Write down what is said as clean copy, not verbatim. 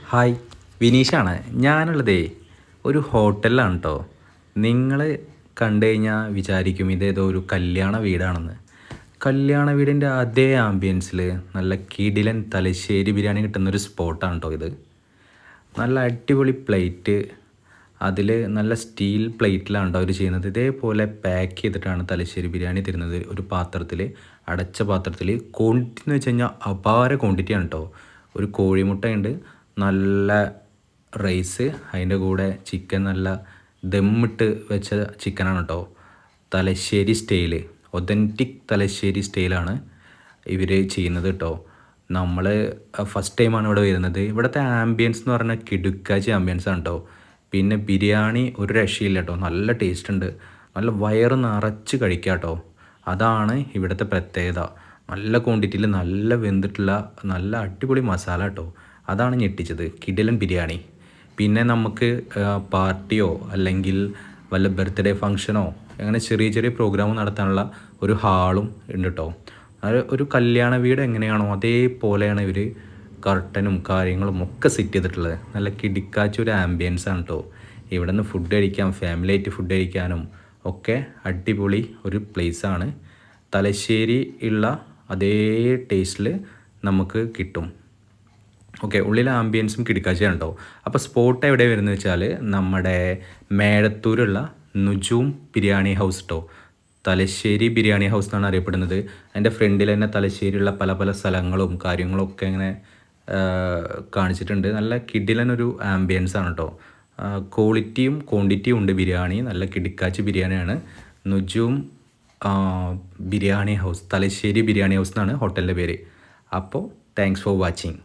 Hi, വിനീഷാണ്. ഞാനുള്ളതേ ഒരു ഹോട്ടലിലാണ് കേട്ടോ. നിങ്ങൾ കണ്ടു കഴിഞ്ഞാൽ വിചാരിക്കും ഇതേതോ ഒരു കല്യാണ വീടാണെന്ന്. കല്യാണ വീടിൻ്റെ അതേ ആംബിയൻസിൽ നല്ല കിടിലൻ തലശ്ശേരി ബിരിയാണി കിട്ടുന്നൊരു സ്പോട്ടാണ് കേട്ടോ ഇത്. നല്ല അടിപൊളി പ്ലേറ്റ്, അതിൽ നല്ല സ്റ്റീൽ പ്ലേറ്റിലാണ് കേട്ടോ അവർ ചെയ്യുന്നത്. ഇതേപോലെ പാക്ക് ചെയ്തിട്ടാണ് തലശ്ശേരി ബിരിയാണി തരുന്നത്. ഒരു പാത്രത്തിൽ, അടച്ച പാത്രത്തിൽ. ക്വാണ്ടിറ്റി എന്ന് വെച്ച് കഴിഞ്ഞാൽ അപാര ക്വാണ്ടിറ്റിയാണ് കേട്ടോ. ഒരു കോഴിമുട്ടയുണ്ട്, നല്ല റൈസ്, അതിൻ്റെ കൂടെ ചിക്കൻ നല്ല ദമ്മിട്ട് വെച്ച ചിക്കനാണ് കേട്ടോ. തലശ്ശേരി സ്റ്റൈല്, ഒതൻറ്റിക് തലശ്ശേരി സ്റ്റൈലാണ് ഇവർ ചെയ്യുന്നത് കേട്ടോ. നമ്മൾ ഫസ്റ്റ് ടൈമാണ് ഇവിടെ വരുന്നത്. ഇവിടുത്തെ ആംബിയൻസ് എന്ന് പറഞ്ഞാൽ കിടുക്കാച്ചി ആംബിയൻസ് ആണ് കേട്ടോ. പിന്നെ ബിരിയാണി ഒരു രക്ഷയില്ല കേട്ടോ, നല്ല ടേസ്റ്റ് ഉണ്ട്. നല്ല വയറ് നിറച്ച് കഴിക്കാം കേട്ടോ. അതാണ് ഇവിടുത്തെ പ്രത്യേകത. നല്ല ക്വാണ്ടിറ്റിയിൽ നല്ല വെന്തിട്ടുള്ള നല്ല അടിപൊളി മസാല കേട്ടോ. അതാണ് ഞെട്ടിച്ചത്, കിടിലൻ ബിരിയാണി. പിന്നെ നമുക്ക് പാർട്ടിയോ അല്ലെങ്കിൽ വല്ല ബർത്ത്ഡേ ഫങ്ഷനോ അങ്ങനെ ചെറിയ ചെറിയ പ്രോഗ്രാം നടത്താനുള്ള ഒരു ഹാളും ഉണ്ട് കേട്ടോ. അത് ഒരു കല്യാണ വീട് എങ്ങനെയാണോ അതേപോലെയാണ് ഇവർ കർട്ടനും കാര്യങ്ങളും ഒക്കെ സെറ്റ് ചെയ്തിട്ടുള്ളത്. നല്ല കിടിക്കാച്ച ഒരു ആംബിയൻസ് ആണ് കേട്ടോ. ഇവിടെ നിന്ന് ഫുഡ് കഴിക്കാം, ഫാമിലി ആയിട്ട് ഫുഡ് കഴിക്കാനും ഒക്കെ അടിപൊളി ഒരു പ്ലേസാണ്. തലശ്ശേരി ഉള്ള അതേ ടേസ്റ്റിൽ നമുക്ക് കിട്ടും. ഓക്കെ, ഉള്ളിലെ ആംബിയൻസും കിടക്കാച്ചയാണ് കേട്ടോ. അപ്പോൾ സ്പോട്ട് എവിടെ വരുന്നത് വെച്ചാൽ നമ്മുടെ മേഴത്തൂരുള്ള നുജൂം ബിരിയാണി ഹൗസ് കേട്ടോ. തലശ്ശേരി ബിരിയാണി ഹൗസ് എന്നാണ് അറിയപ്പെടുന്നത്. അതിൻ്റെ ഫ്രണ്ടിൽ തന്നെ തലശ്ശേരിയുള്ള പല പല സ്ഥലങ്ങളും കാര്യങ്ങളും ഒക്കെ ഇങ്ങനെ കാണിച്ചിട്ടുണ്ട്. നല്ല കിടിലനൊരു ആംബിയൻസ് ആണ് കേട്ടോ. ക്വാളിറ്റിയും ക്വാണ്ടിറ്റിയും ഉണ്ട് ബിരിയാണി. നല്ല കിടിക്കാച്ചി ബിരിയാണിയാണ്. നുജൂം ബിരിയാണി ഹൗസ്, തലശ്ശേരി ബിരിയാണി ഹൗസ് എന്നാണ് ഹോട്ടലിൻ്റെ പേര്. അപ്പോൾ താങ്ക്സ് ഫോർ വാച്ചിങ്.